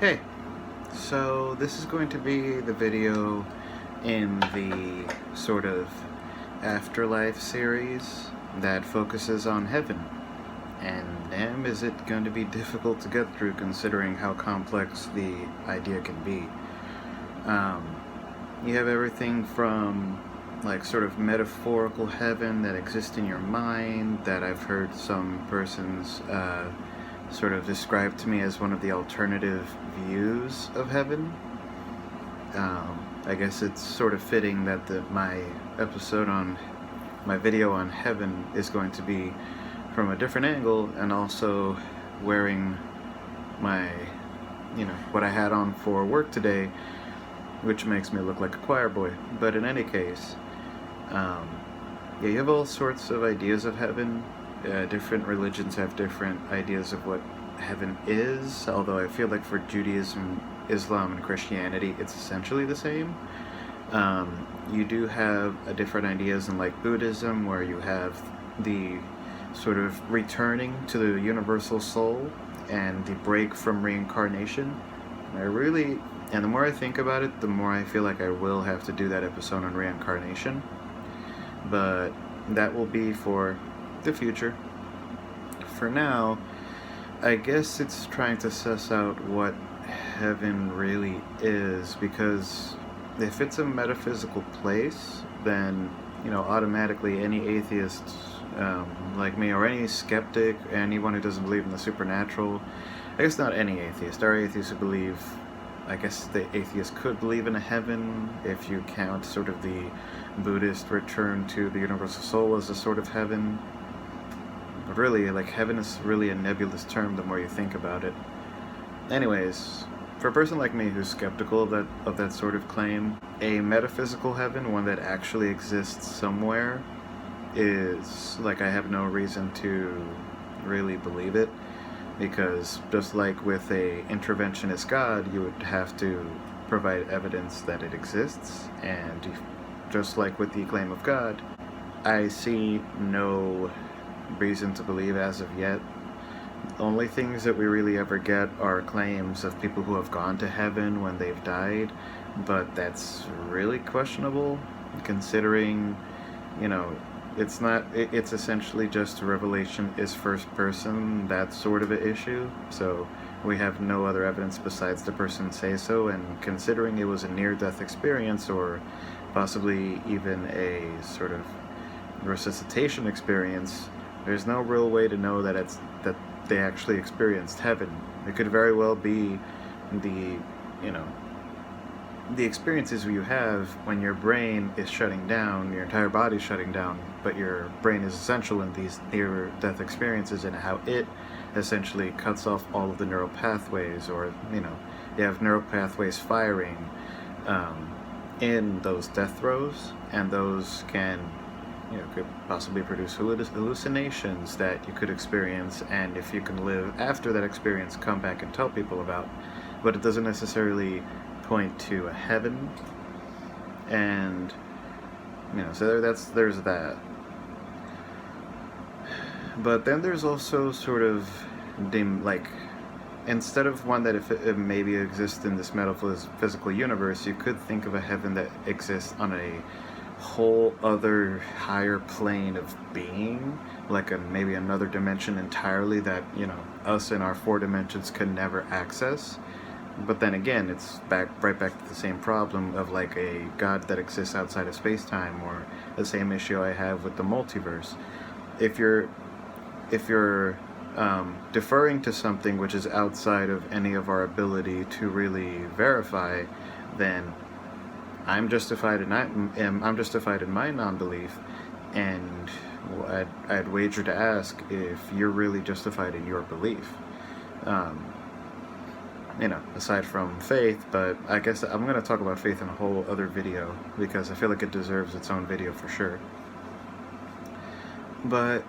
Hey, so this is going to be the video in the sort of Afterlife series that focuses on heaven. And damn, is it going to be difficult to get through considering how complex the idea can be. You have everything from like sort of metaphorical heaven that exists in your mind that I've heard some persons sort of described to me as one of the alternative views of heaven. I guess it's sort of fitting that my video on heaven is going to be from a different angle, and also wearing my, what I had on for work today, which makes me look like a choir boy. But in any case, yeah, you have all sorts of ideas of heaven. Different religions have different ideas of what heaven is, although I feel like for Judaism, Islam, and Christianity, it's essentially the same. You do have different ideas in like Buddhism, where you have the sort of returning to the universal soul and the break from reincarnation. And the more I think about it, the more I feel like I will have to do that episode on reincarnation. But that will be for the future. For now, I guess it's trying to suss out what heaven really is, because if it's a metaphysical place, then, automatically any atheist like me, or any skeptic, anyone who doesn't believe in the supernatural, I guess not any atheist, there are atheists who believe, I guess the atheist could believe in a heaven if you count sort of the Buddhist return to the universal soul as a sort of heaven. But really, like, heaven is really a nebulous term the more you think about it. Anyways, for a person like me who's skeptical of that sort of claim, a metaphysical heaven, one that actually exists somewhere, is like, I have no reason to really believe it, because just like with a interventionist God, you would have to provide evidence that it exists, and just like with the claim of God, I see no reason to believe as of yet. The only things that we really ever get are claims of people who have gone to heaven when they've died, but that's really questionable, considering, it's essentially just revelation is first person, that sort of an issue, so we have no other evidence besides the person say so, and considering it was a near-death experience, or possibly even a sort of resuscitation experience, there's no real way to know that they actually experienced heaven. It could very well be the experiences you have when your brain is shutting down, your entire body's shutting down, but your brain is essential in these near-death experiences, and how it essentially cuts off all of the neural pathways, or, you have neural pathways firing in those death throes, and those could possibly produce hallucinations that you could experience, and if you can live after that experience, come back and tell people about. But it doesn't necessarily point to a heaven, and so there's that. But then there's also sort of instead of one that if it maybe exists in this metaphysical universe, you could think of a heaven that exists on a whole other higher plane of being, like maybe another dimension entirely that us in our 4 dimensions could never access. But then again, it's right back to the same problem of like a God that exists outside of space-time, or the same issue I have with the multiverse. If you're deferring to something which is outside of any of our ability to really verify, then I'm justified in my non-belief, and I'd wager to ask if you're really justified in your belief. Aside from faith, but I guess I'm going to talk about faith in a whole other video, because I feel like it deserves its own video for sure. But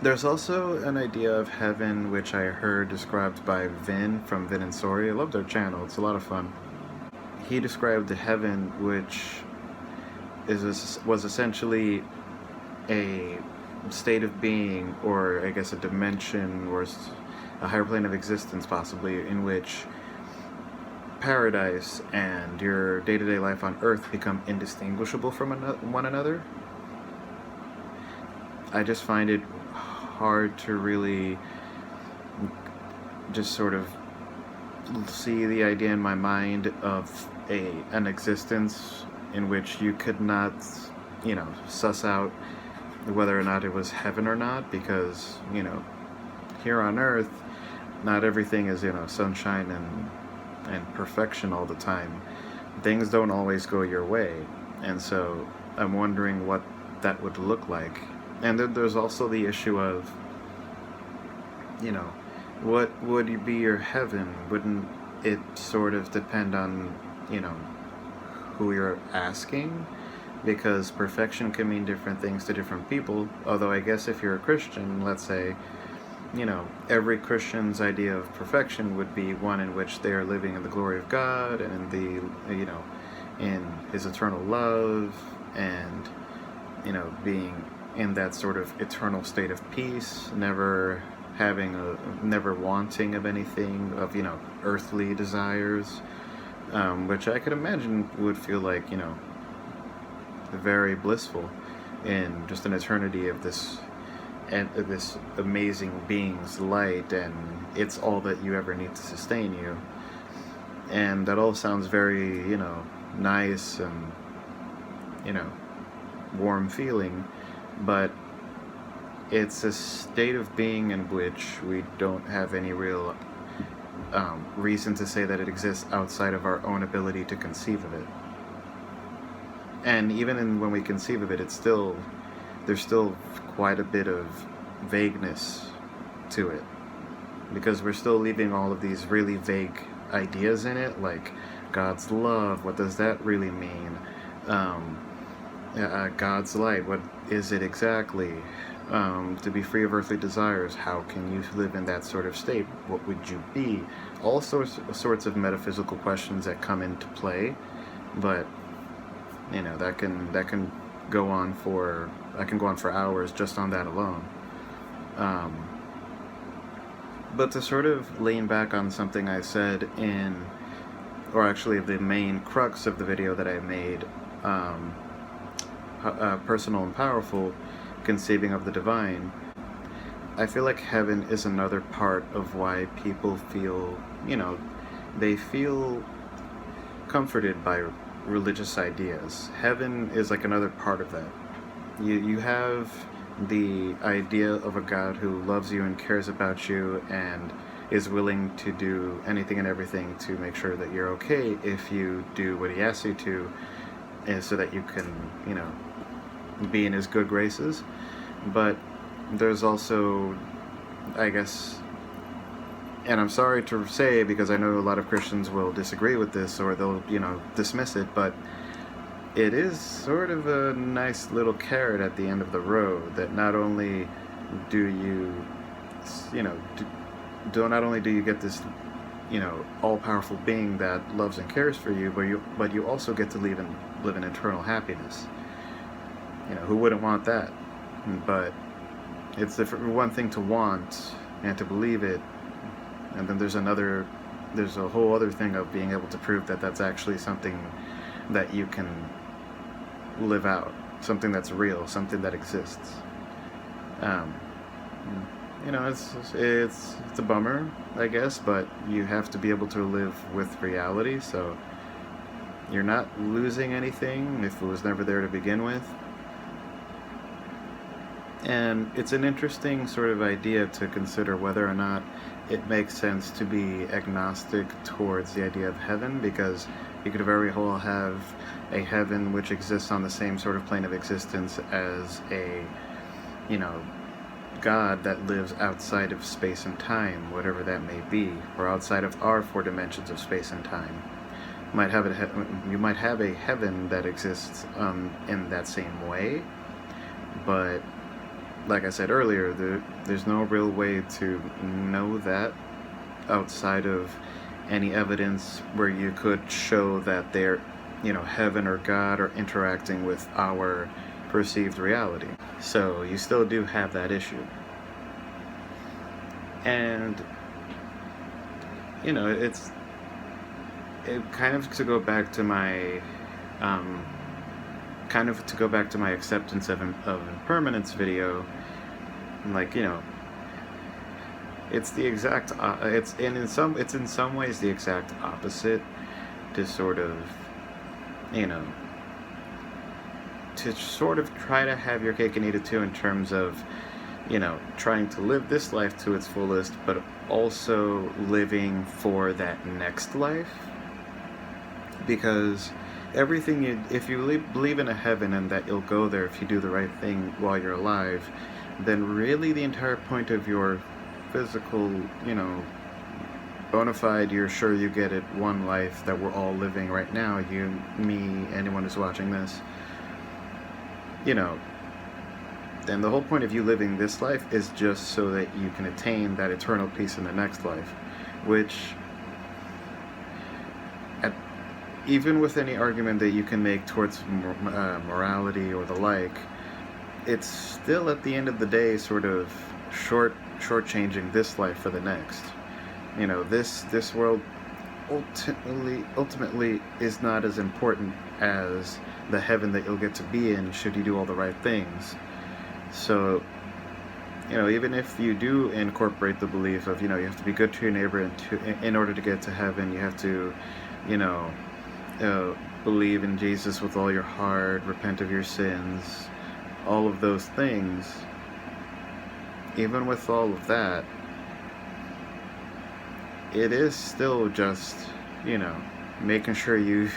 there's also an idea of heaven which I heard described by Vin from Vin and Sori. I love their channel, it's a lot of fun. He described the heaven, which was essentially a state of being, or I guess a dimension, or a higher plane of existence possibly, in which paradise and your day-to-day life on earth become indistinguishable from one another. I just find it hard to really just sort of see the idea in my mind of an existence in which you could not, suss out whether or not it was heaven or not, because, here on earth, not everything is, sunshine and perfection all the time. Things don't always go your way, and so I'm wondering what that would look like. And then there's also the issue of, what would be your heaven? Wouldn't it sort of depend on, who you're asking? Because perfection can mean different things to different people. Although I guess if you're a Christian, let's say, every Christian's idea of perfection would be one in which they are living in the glory of God and in in His eternal love, and, being in that sort of eternal state of peace, never wanting of anything, of, earthly desires, which I could imagine would feel like, very blissful in just an eternity of this amazing being's light, and it's all that you ever need to sustain you. And that all sounds very, nice and, warm feeling, but it's a state of being in which we don't have any real reason to say that it exists outside of our own ability to conceive of it. And even when we conceive of it, there's still quite a bit of vagueness to it, because we're still leaving all of these really vague ideas in it, like God's love, what does that really mean? God's light, what is it exactly? To be free of earthly desires, how can you live in that sort of state? What would you be? All sorts of metaphysical questions that come into play, but that can go on for hours just on that alone. But to sort of lean back on something I said or actually the main crux of the video that I made, personal and powerful, conceiving of the divine, I feel like heaven is another part of why people feel, they feel comforted by religious ideas. Heaven is like another part of that. You have the idea of a God who loves you and cares about you and is willing to do anything and everything to make sure that you're okay if you do what He asks you to, and so that you can, be in His good graces. But there's also, I guess, and I'm sorry to say, because I know a lot of Christians will disagree with this, or they'll, dismiss it, but it is sort of a nice little carrot at the end of the road, that not only do you, not only do you get this, all-powerful being that loves and cares for you, but you also get to live in eternal happiness. Who wouldn't want that? But it's one thing to want and to believe it, and then there's a whole other thing of being able to prove that that's actually something that you can live out, something that's real, something that exists. It's a bummer, I guess, but you have to be able to live with reality, so you're not losing anything if it was never there to begin with. And it's an interesting sort of idea to consider whether or not it makes sense to be agnostic towards the idea of heaven, because you could very well have a heaven which exists on the same sort of plane of existence as a, God that lives outside of space and time, whatever that may be, or outside of our 4 dimensions of space and time. You might have a heaven that exists in that same way, but like I said earlier, there's no real way to know that outside of any evidence where you could show that they're, heaven or God are interacting with our perceived reality. So you still do have that issue. And, it kind of to go back to my acceptance of impermanence video, like, it's the exact it's in some ways the exact opposite, to sort of, to sort of try to have your cake and eat it too, in terms of, trying to live this life to its fullest, but also living for that next life. Because if you believe in a heaven and that you'll go there if you do the right thing while you're alive, then really the entire point of your physical, bona fide, you're sure you get it, one life that we're all living right now, you, me, anyone who's watching this, then the whole point of you living this life is just so that you can attain that eternal peace in the next life, which, even with any argument that you can make towards morality or the like, it's still at the end of the day sort of shortchanging this life for the next. This world ultimately is not as important as the heaven that you'll get to be in should you do all the right things. So, even if you do incorporate the belief of, you have to be good to your neighbor, and in order to get to heaven, you have to, believe in Jesus with all your heart, repent of your sins, all of those things, even with all of that, it is still just, making sure you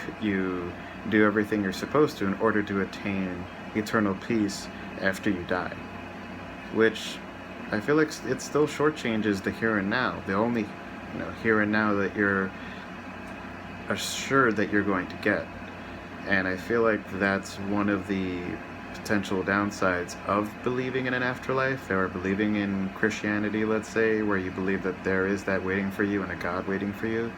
do everything you're supposed to in order to attain eternal peace after you die. Which I feel like it still shortchanges the here and now. The only, here and now that you're assured that you're going to get. And I feel like that's one of the potential downsides of believing in an afterlife, or believing in Christianity, let's say, where you believe that there is that waiting for you and a God waiting for you.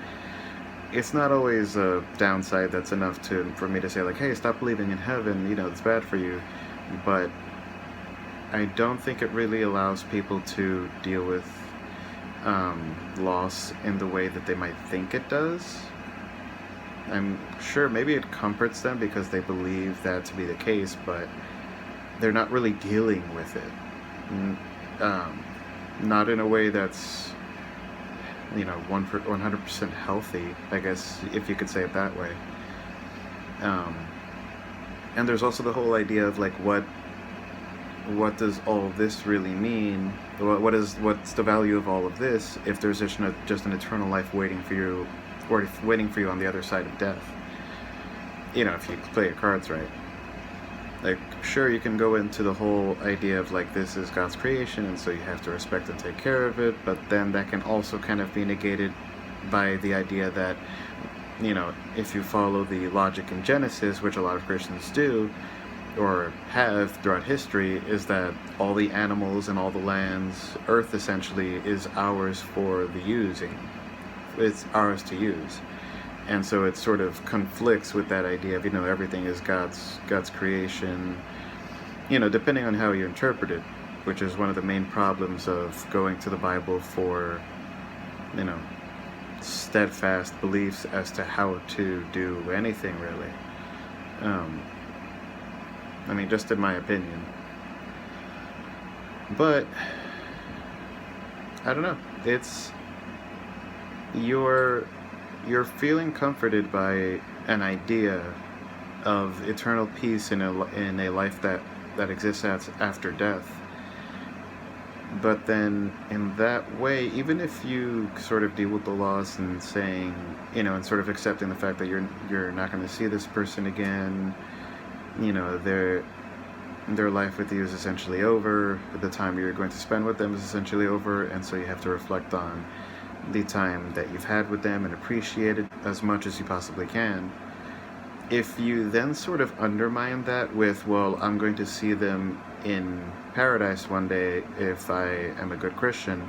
It's not always a downside that's enough for me to say, like, hey, stop believing in heaven, it's bad for you. But I don't think it really allows people to deal with loss in the way that they might think it does. I'm sure maybe it comforts them because they believe that to be the case, but they're not really dealing with it. Not in a way that's, 100% healthy, I guess, if you could say it that way. And there's also the whole idea of, like, what does all this really mean? What's the value of all of this if there's just an eternal life waiting for you, or waiting for you on the other side of death? If you play your cards right. Like, sure, you can go into the whole idea of, like, this is God's creation, and so you have to respect and take care of it, but then that can also kind of be negated by the idea that, if you follow the logic in Genesis, which a lot of Christians do, or have throughout history, is that all the animals and all the lands, Earth essentially, is ours for the using. It's ours to use. And so it sort of conflicts with that idea of, everything is God's creation, depending on how you interpret it, which is one of the main problems of going to the Bible for, steadfast beliefs as to how to do anything, really. Just in my opinion. But, I don't know, it's, you're feeling comforted by an idea of eternal peace in a life that exists after death. But then, in that way, even if you sort of deal with the loss and saying, and sort of accepting the fact that you're not going to see this person again, their life with you is essentially over, the time you're going to spend with them is essentially over, and so you have to reflect on the time that you've had with them and appreciate it as much as you possibly can. If you then sort of undermine that with, well, I'm going to see them in paradise one day if I am a good Christian,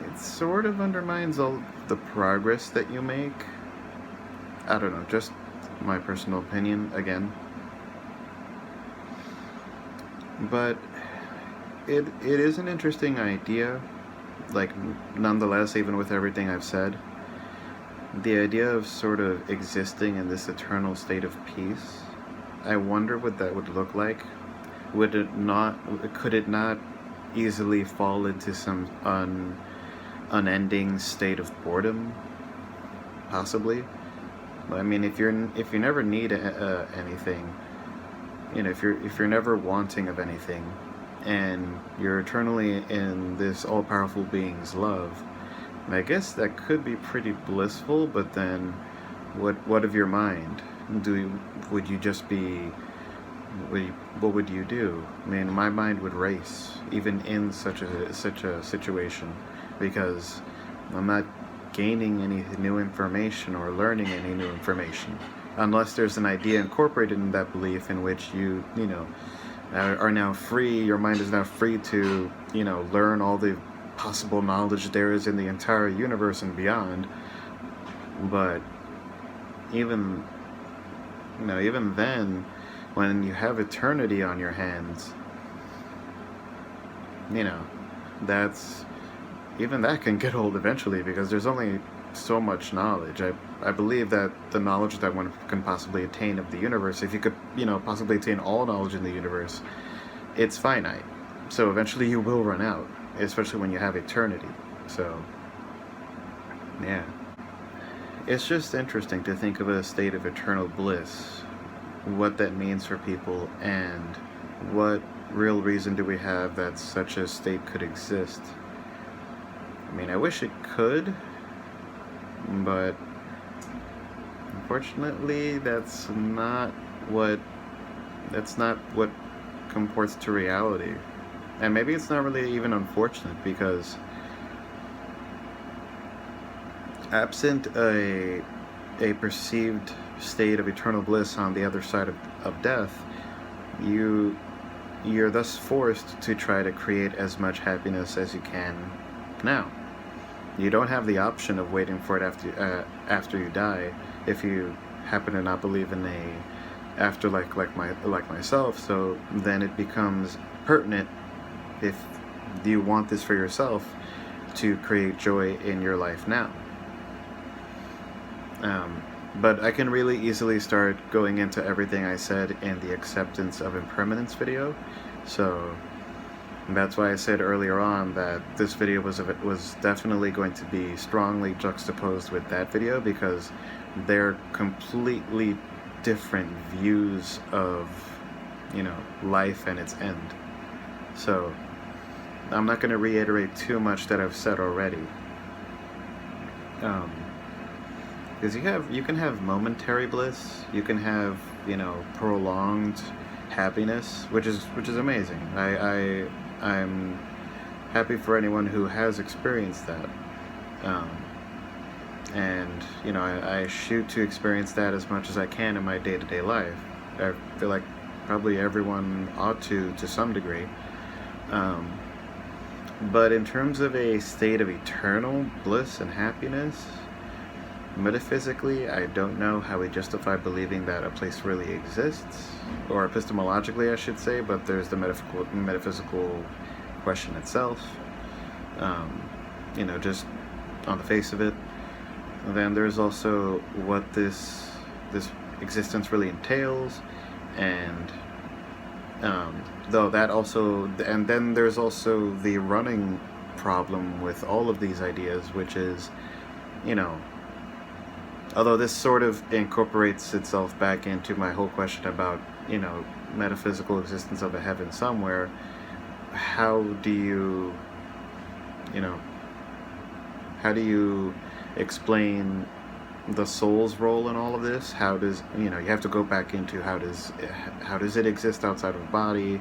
it sort of undermines all the progress that you make. I don't know, just my personal opinion again. But it is an interesting idea, like, nonetheless, even with everything I've said. the idea of sort of existing in this eternal state of peace, I wonder what that would look like. Could it not easily fall into some unending state of boredom? Possibly. I mean, if you never need anything, if you're never wanting of anything, and you're eternally in this all-powerful being's love, I guess that could be pretty blissful. But then, what of your mind? Would you just be? What would you do? I mean, my mind would race, even in such a situation, because I'm not gaining any new information or learning any new information, unless there's an idea incorporated in that belief in which you are now free. Your mind is now free to learn all the possible knowledge there is in the entire universe and beyond. But even then, when you have eternity on your hands, that's even that can get old eventually, because there's only so much knowledge. I believe that the knowledge that one can possibly attain of the universe, if you could possibly attain all knowledge in the universe, it's finite. So eventually you will run out, especially when you have eternity. So yeah, it's just interesting to think of a state of eternal bliss, what that means for people, and what real reason do we have that such a state could exist. I mean, I wish it could, but unfortunately that's not what comports to reality. And maybe it's not really even unfortunate, because absent a perceived state of eternal bliss on the other side of death, you're thus forced to try to create as much happiness as you can now. You don't have the option of waiting for it after you die, if you happen to not believe in a afterlife like myself. So then it becomes pertinent, if you want this for yourself, to create joy in your life now. But I can really easily start going into everything I said in the acceptance of impermanence video. So that's why I said earlier on that this video was definitely going to be strongly juxtaposed with that video, because they're completely different views of life and its end. So I'm not going to reiterate too much that I've said already. Because you can have momentary bliss, you can have prolonged happiness, which is amazing. I'm happy for anyone who has experienced that, and I shoot to experience that as much as I can in my day-to-day life. I feel like probably everyone ought to some degree. But in terms of a state of eternal bliss and happiness, metaphysically, I don't know how we justify believing that a place really exists, or epistemologically, I should say, but there's the metaphysical question itself, just on the face of it. And then there's also what this existence really entails, and then there's also the running problem with all of these ideas, which is, although this sort of incorporates itself back into my whole question about, metaphysical existence of a heaven somewhere, how do you explain the soul's role in all of this? How does, you have to go back into how does it exist outside of the body?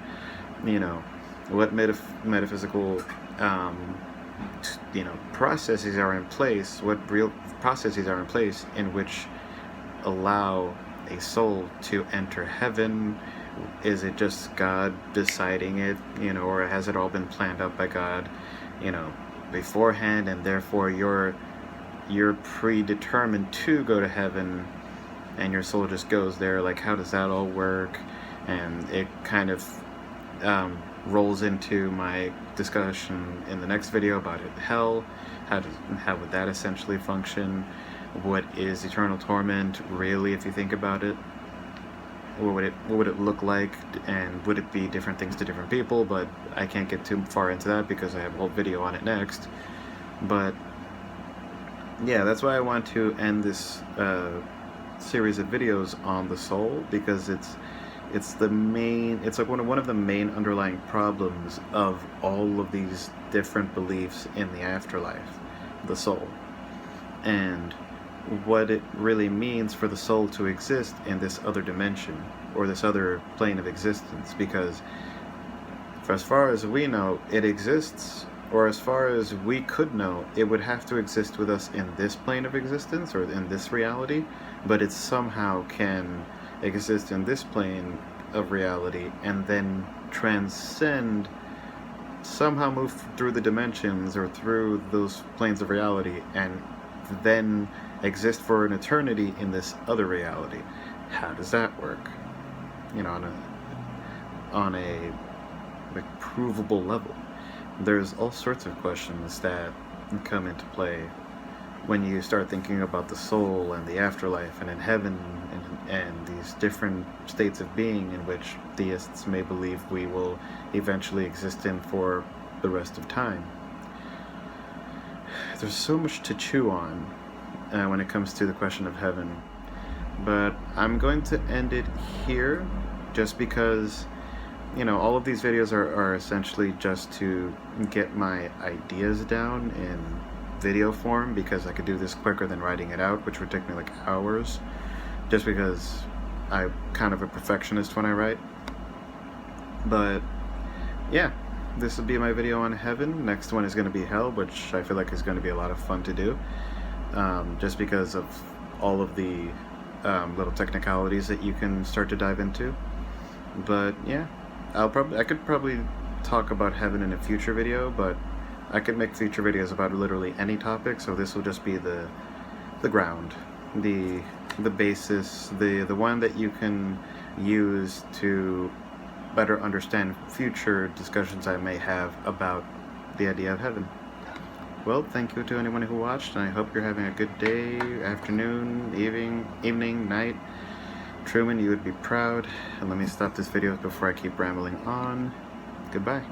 What metaphysical processes are in place, what real processes are in place in which allow a soul to enter heaven? Is it just God deciding it, or has it all been planned out by God, beforehand, and therefore you're predetermined to go to heaven and your soul just goes there? Like, how does that all work? And it kind of rolls into my discussion in the next video about hell. How would that essentially function? what is eternal torment really, if you think about it. What would it look like, and would it be different things to different people? But I can't get too far into that because I have a whole video on it next. But yeah, that's why I want to end this series of videos on the soul, because it's like one of the main underlying problems of all of these different beliefs in the afterlife, the soul, and what it really means for the soul to exist in this other dimension, or this other plane of existence. Because for as far as we know, it exists, or as far as we could know, it would have to exist with us in this plane of existence, or in this reality, but it somehow can exist in this plane of reality and then transcend, somehow move through the dimensions or through those planes of reality, and then exist for an eternity in this other reality. How does that work? You know, on a like provable level. There's all sorts of questions that come into play when you start thinking about the soul and the afterlife and in heaven, and these different states of being in which theists may believe we will eventually exist in for the rest of time. There's so much to chew on when it comes to the question of heaven, but I'm going to end it here, just because, you know, all of these videos are essentially just to get my ideas down in video form, because I could do this quicker than writing it out, which would take me like hours, just because I'm kind of a perfectionist when I write. But yeah, this will be my video on heaven. Next one is going to be hell, which I feel like is going to be a lot of fun to do, just because of all of the little technicalities that you can start to dive into. But yeah, I could probably talk about heaven in a future video, but I could make future videos about literally any topic, so this will just be the ground, the basis, the one that you can use to better understand future discussions I may have about the idea of heaven. Well, thank you to anyone who watched, and I hope you're having a good day, afternoon, evening, night. Truman, you would be proud. And let me stop this video before I keep rambling on. Goodbye.